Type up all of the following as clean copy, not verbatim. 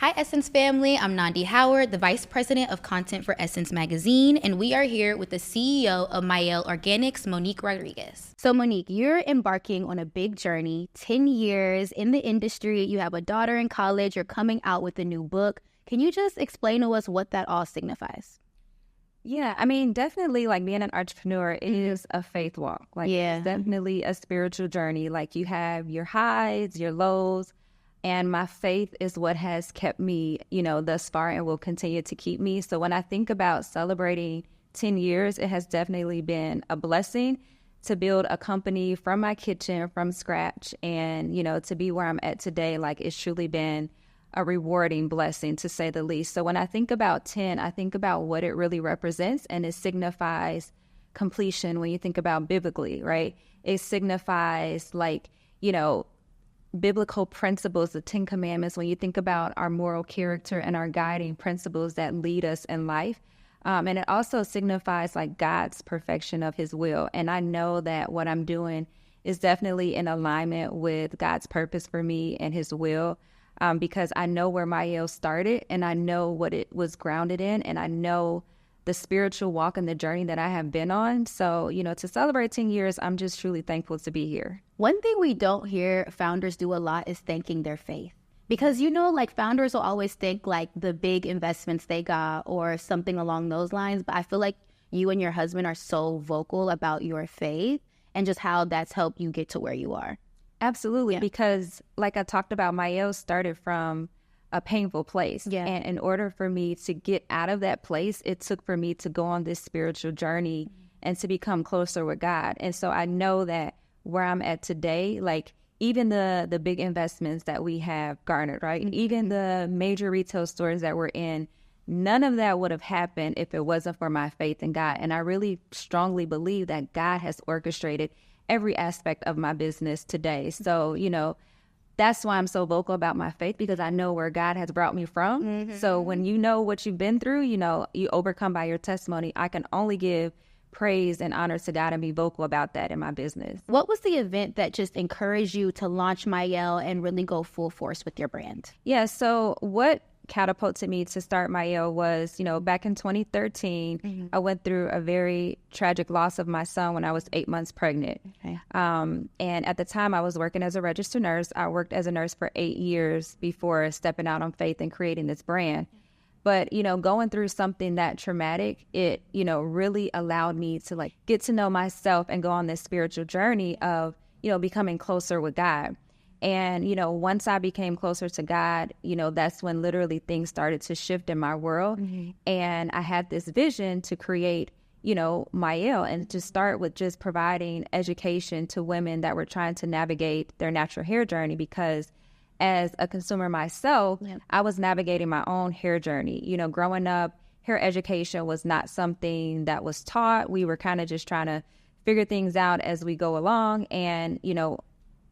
Hi, Essence family. I'm Nandi Howard, the Vice President of Content for Essence Magazine, and we are here with the CEO of Mielle Organics, Monique Rodriguez. So, Monique, you're embarking on a big journey, 10 years in the industry. You have a daughter in college. You're coming out with a new book. Can you just explain to us what that all signifies? Yeah, I mean, definitely like being an entrepreneur, it is a faith walk. It's definitely a spiritual journey. Like you have your highs, your lows, and my faith is what has kept me, thus far and will continue to keep me. So when I think about celebrating 10 years, it has definitely been a blessing to build a company from my kitchen, from scratch, and, to be where I'm at today. Like it's truly been a rewarding blessing, to say the least. So when I think about 10, I think about what it really represents, and it signifies completion when you think about biblically, right? It signifies biblical principles, the 10 Commandments, when you think about our moral character and our guiding principles that lead us in life. And it also signifies like God's perfection of his will. And I know that what I'm doing is definitely in alignment with God's purpose for me and his will. Because I know where Myel started, and I know what it was grounded in, and I know the spiritual walk and the journey that I have been on. So, to celebrate 10 years, I'm just truly thankful to be here. One thing we don't hear founders do a lot is thanking their faith. Because, founders will always think like the big investments they got or something along those lines. But I feel like you and your husband are so vocal about your faith and just how that's helped you get to where you are. Absolutely, because like I talked about, Myel started from a painful place. Yeah. And in order for me to get out of that place, it took for me to go on this spiritual journey and to become closer with God. And so I know that where I'm at today, like even the big investments that we have garnered, right? Mm-hmm. Even the major retail stores that we're in, none of that would have happened if it wasn't for my faith in God. And I really strongly believe that God has orchestrated every aspect of my business today. So, that's why I'm so vocal about my faith, because I know where God has brought me from. Mm-hmm. So when you know what you've been through, you overcome by your testimony. I can only give praise and honor to God and be vocal about that in my business. What was the event that just encouraged you to launch Myel and really go full force with your brand? Yeah, so what catapulted me to start Myel was, back in 2013, mm-hmm. I went through a very tragic loss of my son when I was 8 months pregnant. Okay. And at the time I was working as a registered nurse. I worked as a nurse for 8 years before stepping out on faith and creating this brand. But, going through something that traumatic, it, really allowed me to get to know myself and go on this spiritual journey of, becoming closer with God. And, once I became closer to God, that's when literally things started to shift in my world. Mm-hmm. And I had this vision to create, Myel, and to start with just providing education to women that were trying to navigate their natural hair journey. Because as a consumer myself, I was navigating my own hair journey. Growing up, hair education was not something that was taught. We were kind of just trying to figure things out as we go along. And,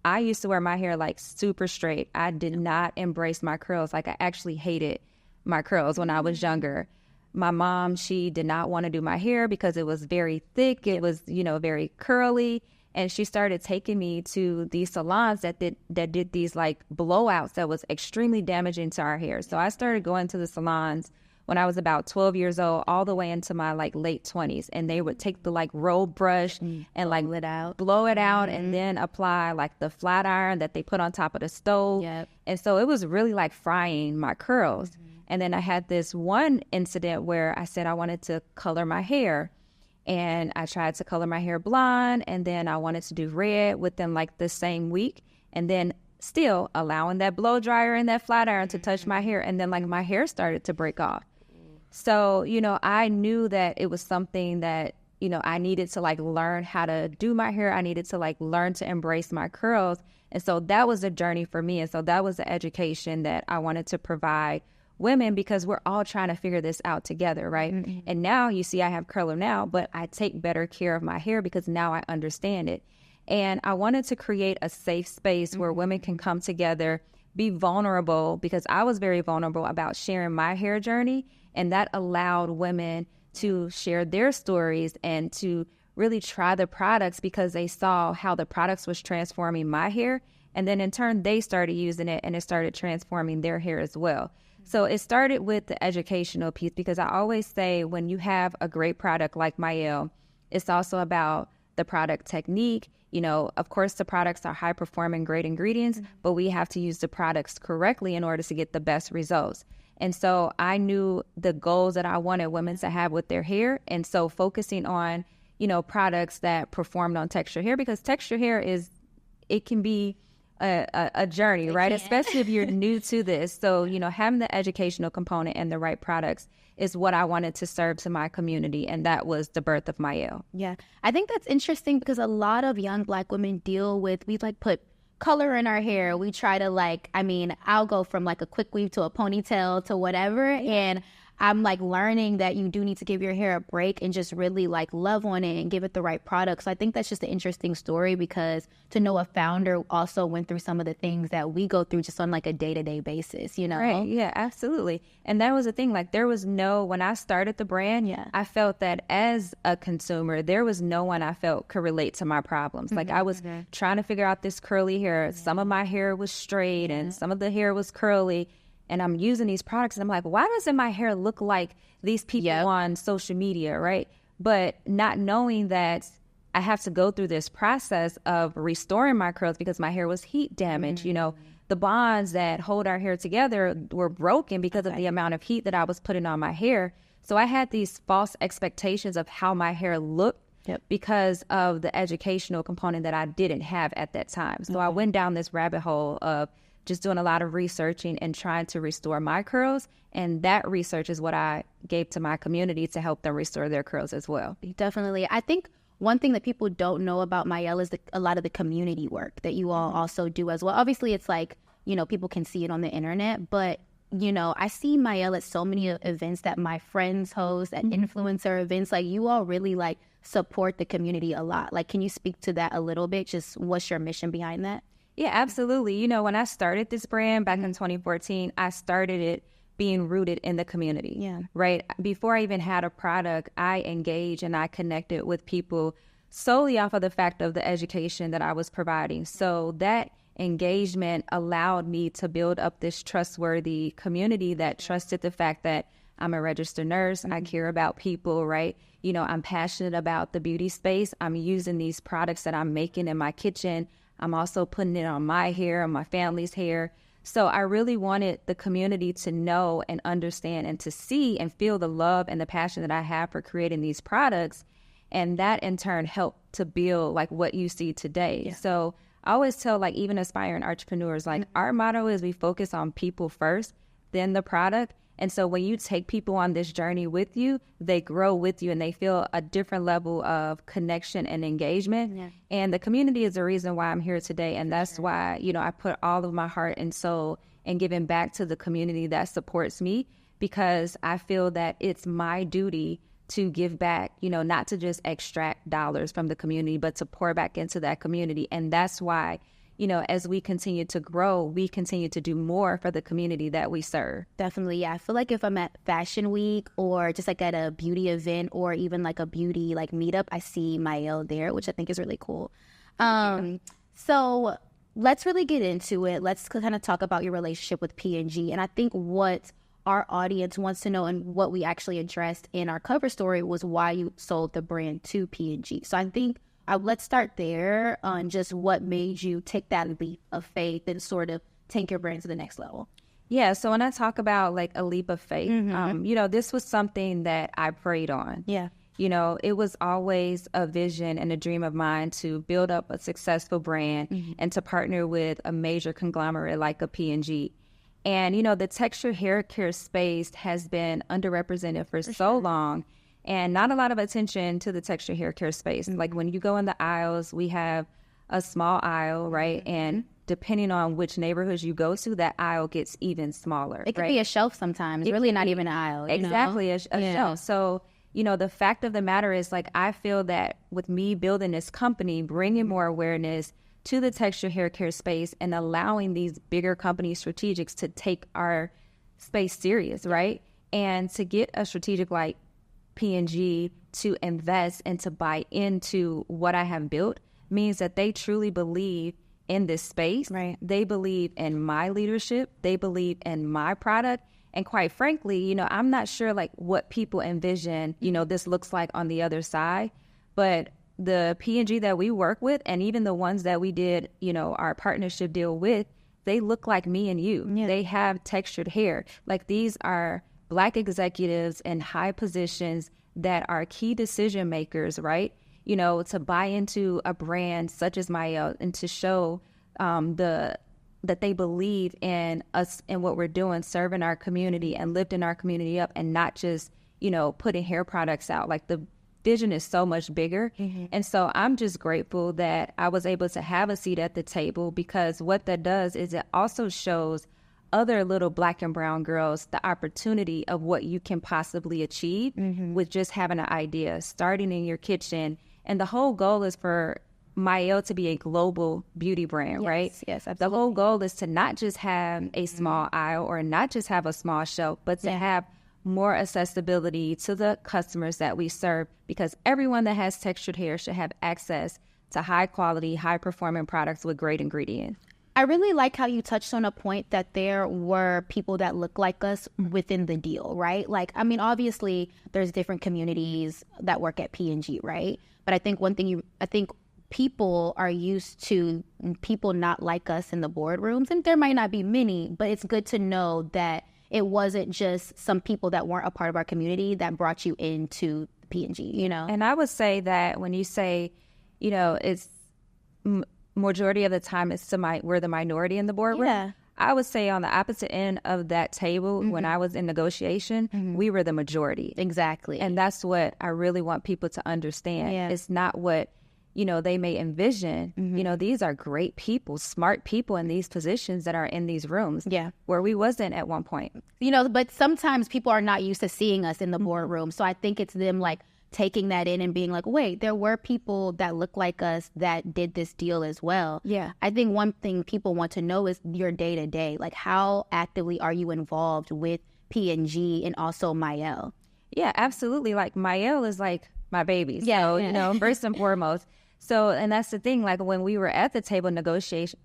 I used to wear my hair super straight. I did not embrace my curls. I actually hated my curls when I was younger. My mom, she did not want to do my hair because it was very thick. It was, very curly. And she started taking me to these salons that did these blowouts that was extremely damaging to our hair. So I started going to the salons when I was about 12 years old, all the way into my late 20s. And they would take the roll brush and blow it out, mm-hmm. and then apply the flat iron that they put on top of the stove. Yep. And so it was really frying my curls. Mm-hmm. And then I had this one incident where I said I wanted to color my hair. And I tried to color my hair blonde, and then I wanted to do red within the same week. And then still allowing that blow dryer and that flat iron to touch my hair. And then my hair started to break off. So, I knew that it was something that, I needed to learn how to do my hair. I needed to learn to embrace my curls. And so that was a journey for me. And so that was the education that I wanted to provide women, because we're all trying to figure this out together, right? Mm-hmm. And now you see I have curler now, but I take better care of my hair because now I understand it. And I wanted to create a safe space where women can come together, be vulnerable, because I was very vulnerable about sharing my hair journey. And that allowed women to share their stories and to really try the products, because they saw how the products was transforming my hair. And then in turn, they started using it and it started transforming their hair as well. So it started with the educational piece, because I always say when you have a great product like Myel, it's also about the product technique. You know, of course, the products are high performing, great ingredients, but we have to use the products correctly in order to get the best results. And so I knew the goals that I wanted women to have with their hair. And so focusing on, you know, products that performed on texture hair, because texture hair it can be a journey, right? Especially if you're new to this. So, you know, having the educational component and the right products is what I wanted to serve to my community. And that was the birth of Myel. Yeah. I think that's interesting because a lot of young Black women deal with, we like put color in our hair. We try to I'll go from like a quick weave to a ponytail to whatever. And I'm like learning that you do need to give your hair a break and just really like love on it and give it the right product. So I think that's just an interesting story, because to know a founder also went through some of the things that we go through just on like a day-to-day basis, you know? Right. Yeah, absolutely. And that was the thing, like when I started the brand, I felt that as a consumer, there was no one I felt could relate to my problems. Like I was trying to figure out this curly hair. Some of my hair was straight and some of the hair was curly. And I'm using these products and I'm like, why doesn't my hair look like these people on social media, right? But not knowing that I have to go through this process of restoring my curls because my hair was heat damaged. You know, the bonds that hold our hair together were broken because of the amount of heat that I was putting on my hair. So I had these false expectations of how my hair looked because of the educational component that I didn't have at that time. So I went down this rabbit hole of just doing a lot of researching and trying to restore my curls. And that research is what I gave to my community to help them restore their curls as well. Definitely. I think one thing that people don't know about Myel is a lot of the community work that you all also do as well. Obviously, it's like, you know, people can see it on the internet, but, you know, I see Myel at so many events that my friends host, at influencer events. Like, you all really like support the community a lot. Like, can you speak to that a little bit? Just what's your mission behind that? Yeah, absolutely. You know, when I started this brand back in 2014, I started it being rooted in the community. Yeah. Right. Before I even had a product, I engaged and I connected with people solely off of the fact of the education that I was providing. So that engagement allowed me to build up this trustworthy community that trusted the fact that I'm a registered nurse. I care about people, right? You know, I'm passionate about the beauty space. I'm using these products that I'm making in my kitchen. I'm also putting it on my hair and my family's hair. So I really wanted the community to know and understand and to see and feel the love and the passion that I have for creating these products. And that in turn helped to build like what you see today. Yeah. So I always tell like even aspiring entrepreneurs, like our motto is we focus on people first, then the product. And so when you take people on this journey with you, they grow with you and they feel a different level of connection and engagement. Yeah. And the community is the reason why I'm here today. And that's why, you know, I put all of my heart and soul in giving back to the community that supports me, because I feel that it's my duty to give back, you know, not to just extract dollars from the community, but to pour back into that community. And that's why, you know, as we continue to grow, we continue to do more for the community that we serve. Definitely. Yeah. I feel like if I'm at Fashion Week or just like at a beauty event or even like a beauty like meetup, I see Myel there, which I think is really cool. So let's really get into it. Let's kind of talk about your relationship with P&G. And I think what our audience wants to know and what we actually addressed in our cover story was why you sold the brand to P&G. So I think let's start there on just what made you take that leap of faith and sort of take your brand to the next level. Yeah, so when I talk about like a leap of faith, you know, this was something that I prayed on. Yeah. You know, it was always a vision and a dream of mine to build up a successful brand and to partner with a major conglomerate like a P&G. And, you know, the texture hair care space has been underrepresented for so long. And not a lot of attention to the texture hair care space. Like when you go in the aisles, we have a small aisle, right? And depending on which neighborhoods you go to, that aisle gets even smaller. It could be a shelf sometimes. It's really not even an aisle. Exactly, a shelf. So, you know, the fact of the matter is, like, I feel that with me building this company, bringing more awareness to the texture hair care space and allowing these bigger company strategics to take our space serious, right? And to get a strategic like P&G to invest and to buy into what I have built means that they truly believe in this space. Right. They believe in my leadership. They believe in my product. And quite frankly, you know, I'm not sure like what people envision, you know, this looks like on the other side, but the P&G that we work with, and even the ones that we did, you know, our partnership deal with, they look like me and you. Yeah. They have textured hair. Like, these are Black executives in high positions that are key decision makers, right? You know, to buy into a brand such as Myel and to show that they believe in us and what we're doing, serving our community and lifting our community up, and not just, you know, putting hair products out. Like, the vision is so much bigger. And so I'm just grateful that I was able to have a seat at the table, because what that does is it also shows other little Black and brown girls the opportunity of what you can possibly achieve with just having an idea, starting in your kitchen. And the whole goal is for Myel to be a global beauty brand, right? Yes, absolutely. The whole goal is to not just have a small aisle or not just have a small shelf, but to have more accessibility to the customers that we serve, because everyone that has textured hair should have access to high quality, high performing products with great ingredients. I really like how you touched on a point that there were people that look like us within the deal, right? Like, I mean, obviously there's different communities that work at P&G, right? But I think one thing I think people are used to people not like us in the boardrooms, and there might not be many, but it's good to know that it wasn't just some people that weren't a part of our community that brought you into P&G, you know? And I would say that when you say, you know, it's majority of the time we're the minority in the boardroom. Yeah. I would say on the opposite end of that table, when I was in negotiation, we were the majority. Exactly. And that's what I really want people to understand. Yeah. It's not what, you know, they may envision. You know, these are great people, smart people in these positions that are in these rooms. Yeah. Where we wasn't at one point. You know, but sometimes people are not used to seeing us in the boardroom. So I think it's them like taking that in and being like, wait, there were people that look like us that did this deal as well. Yeah. I think one thing people want to know is your day to day. Like, how actively are you involved with P&G and also Myel? Yeah, absolutely. Like, Myel is like my baby. Yeah. So, you know, first and foremost. So, and that's the thing, like, when we were at the table negotiating,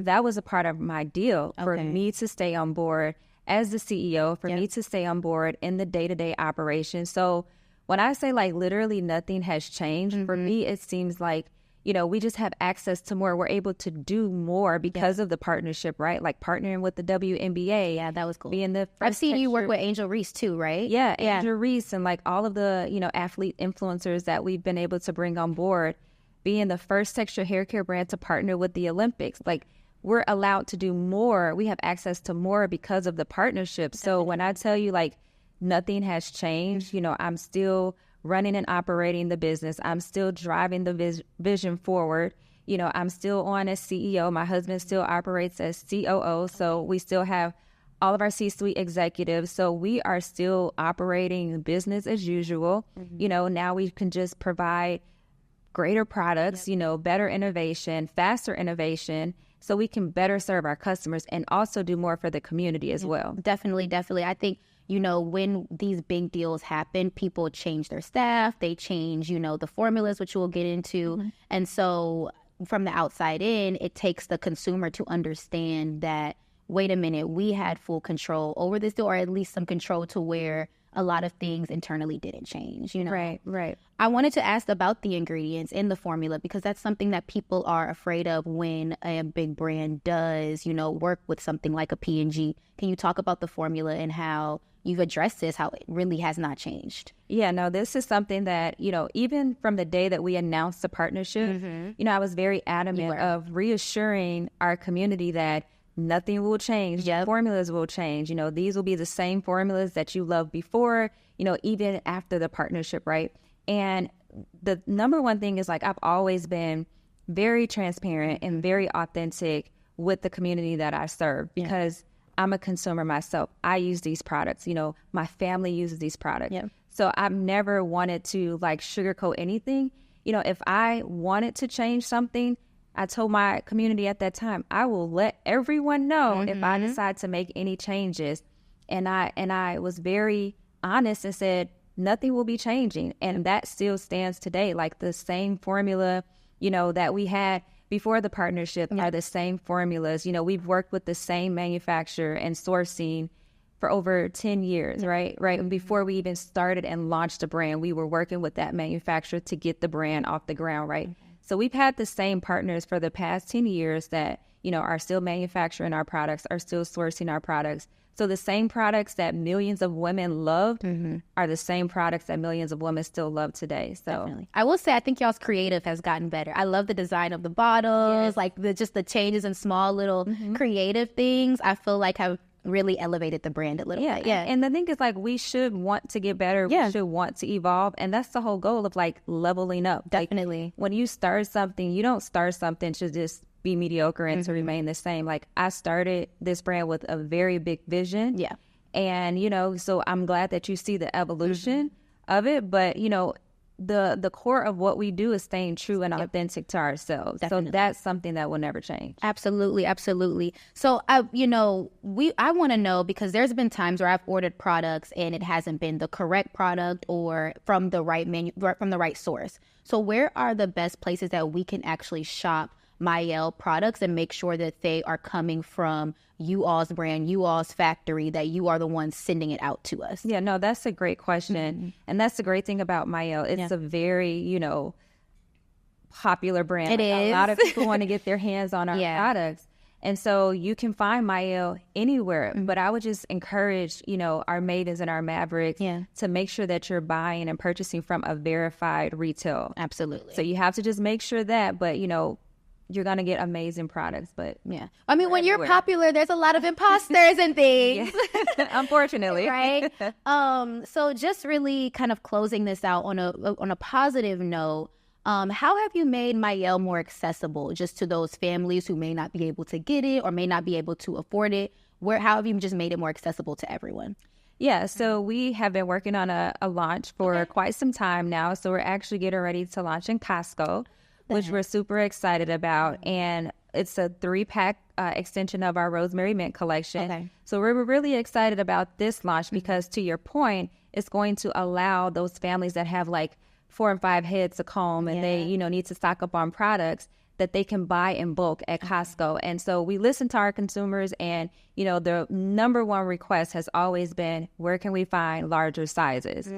that was a part of my deal for me to stay on board as the CEO, for me to stay on board in the day-to-day operation. So when I say, like, literally nothing has changed, for me, it seems like, you know, we just have access to more. We're able to do more because of the partnership, right? Like, partnering with the WNBA. Yeah, that was cool. Being the I've seen you work with Angel Reese too, right? Yeah, Angel Reese, and like all of the, you know, athlete influencers that we've been able to bring on board. Being the first texture hair care brand to partner with the Olympics. Like, we're allowed to do more. We have access to more because of the partnership. So when I tell you, like, nothing has changed, you know, I'm still running and operating the business. I'm still driving the vision forward. You know, I'm still on as CEO. My husband still operates as COO. So we still have all of our C-suite executives. So we are still operating business as usual. You know, now we can just provide greater products, you know, better innovation, faster innovation, so we can better serve our customers and also do more for the community as well. Definitely. I think, you know, when these big deals happen, people change their staff, they change, you know, the formulas, which we'll get into. And so from the outside in, it takes the consumer to understand that, wait a minute, we had full control over this deal, or at least some control to where a lot of things internally didn't change, you know? Right. I wanted to ask about the ingredients in the formula, because that's something that people are afraid of when a big brand does, you know, work with something like a P&G. Can you talk about the formula and how you've addressed this, how it really has not changed? Yeah, no, this is something that, you know, even from the day that we announced the partnership, you know, I was very adamant of reassuring our community that nothing will change. Formulas will change. You know, these will be the same formulas that you loved before, you know, even after the partnership, right? And the number one thing is, like, I've always been very transparent and very authentic with the community that I serve, because I'm a consumer myself. I use these products. You know, my family uses these products. So I've never wanted to, like, sugarcoat anything. You know, if I wanted to change something, I told my community at that time, I will let everyone know if I decide to make any changes. And I was very honest and said, nothing will be changing. And that still stands today. Like, the same formula, you know, that we had before the partnership are the same formulas. You know, we've worked with the same manufacturer and sourcing for over 10 years, right? And before we even started and launched the brand, we were working with that manufacturer to get the brand off the ground, right? So we've had the same partners for the past 10 years that, you know, are still manufacturing our products, are still sourcing our products. So the same products that millions of women loved are the same products that millions of women still love today. So definitely. I will say, I think y'all's creative has gotten better. I love the design of the bottles, like just the changes and small little creative things. I feel like have really elevated the brand a little bit. And the thing is, like, we should want to get better. We should want to evolve. And that's the whole goal of, like, leveling up. Definitely. Like, when you start something, you don't start something to just be mediocre and to remain the same. Like, I started this brand with a very big vision. Yeah. And, you know, so I'm glad that you see the evolution of it. But, you know, the core of what we do is staying true and authentic to ourselves. Definitely. So that's something that will never change. Absolutely, absolutely. So I want to know, because there's been times where I've ordered products and it hasn't been the correct product or from the right from the right source. So where are the best places that we can actually shop Myel products and make sure that they are coming from you all's brand, you all's factory, that you are the ones sending it out to us? Yeah, no, that's a great question. And that's the great thing about Myel. It's a very, you know, popular brand. It is. A lot of people want to get their hands on our products. And so you can find Myel anywhere. But I would just encourage, you know, our maidens and our mavericks to make sure that you're buying and purchasing from a verified retail. Absolutely. So you have to just make sure that, but, you know, you're going to get amazing products. But I mean, when you're popular, there's a lot of imposters and things. Unfortunately. Right. So just really kind of closing this out on a positive note, how have you made Myel more accessible just to those families who may not be able to get it or may not be able to afford it? How have you just made it more accessible to everyone? Yeah, so we have been working on a launch for quite some time now. So we're actually getting ready to launch in Costco, which we're super excited about. And it's a 3-pack extension of our Rosemary Mint collection. So we're really excited about this launch because, to your point, it's going to allow those families that have like 4 and 5 heads to comb and they, you know, need to stock up on products that they can buy in bulk at Costco. And so we listen to our consumers, and, you know, the number one request has always been, where can we find larger sizes?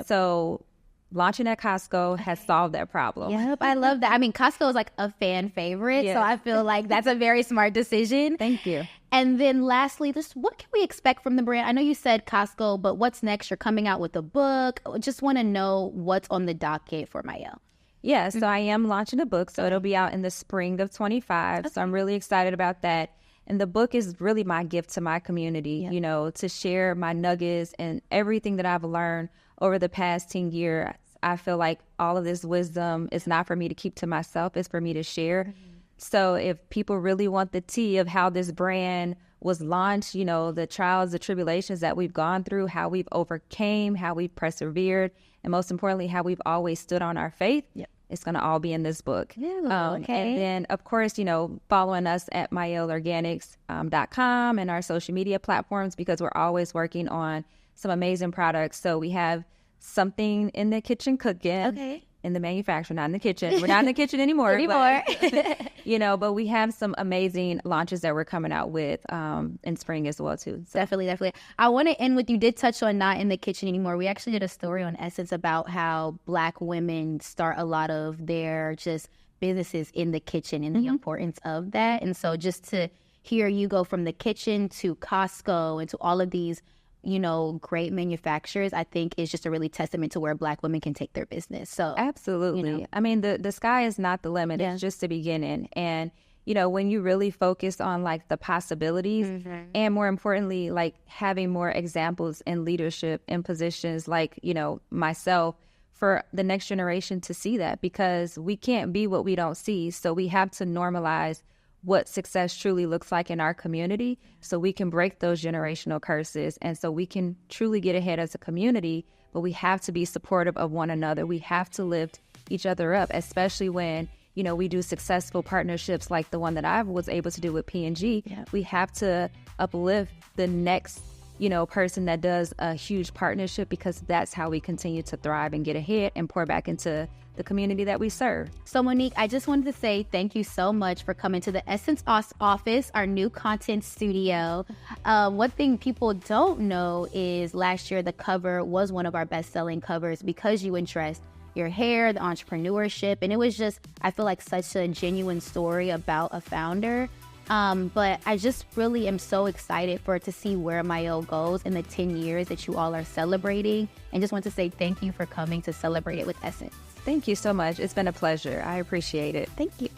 So launching at Costco has solved that problem. Yep, I love that. I mean, Costco is like a fan favorite, so I feel like that's a very smart decision. Thank you. And then lastly, just what can we expect from the brand? I know you said Costco, but what's next? You're coming out with a book. Just want to know what's on the docket for Myel. Yeah, so I am launching a book, so it'll be out in the spring of 25. So I'm really excited about that. And the book is really my gift to my community, you know, to share my nuggets and everything that I've learned over the past 10 years. I feel like all of this wisdom is not for me to keep to myself, it's for me to share. So if people really want the tea of how this brand was launched, you know, the trials, the tribulations that we've gone through, how we've overcame, how we've persevered, and most importantly, how we've always stood on our faith, it's going to all be in this book. And then, of course, you know, following us at MielleOrganics.com and our social media platforms, because we're always working on some amazing products. So we have something in the kitchen cooking, in the manufacturer, not in the kitchen. We're not in the kitchen anymore. But, you know, but we have some amazing launches that we're coming out with in spring as well, too. So. Definitely. I want to end with, you did touch on not in the kitchen anymore. We actually did a story on Essence about how Black women start a lot of their just businesses in the kitchen and the importance of that. And so just to hear you go from the kitchen to Costco and to all of these, you know, great manufacturers, I think is just a really testament to where Black women can take their business. So absolutely. You know. I mean, the sky is not the limit. It's just the beginning. And, you know, when you really focus on like the possibilities and more importantly, like having more examples in leadership in positions like, you know, myself, for the next generation to see that, because we can't be what we don't see. So we have to normalize what success truly looks like in our community so we can break those generational curses and so we can truly get ahead as a community. But we have to be supportive of one another. We have to lift each other up, especially when, you know, we do successful partnerships like the one that I was able to do with P&G. We have to uplift the next, person that does a huge partnership, because that's how we continue to thrive and get ahead and pour back into the community that we serve. So Monique, I just wanted to say thank you so much for coming to the Essence office, our new content studio. One thing people don't know is last year the cover was one of our best-selling covers because you addressed your hair, the entrepreneurship, and it was just, I feel like, such a genuine story about a founder. But I just really am so excited to see where Myel goes in the 10 years that you all are celebrating, and just want to say thank you for coming to celebrate it with Essence. Thank you so much. It's been a pleasure. I appreciate it. Thank you.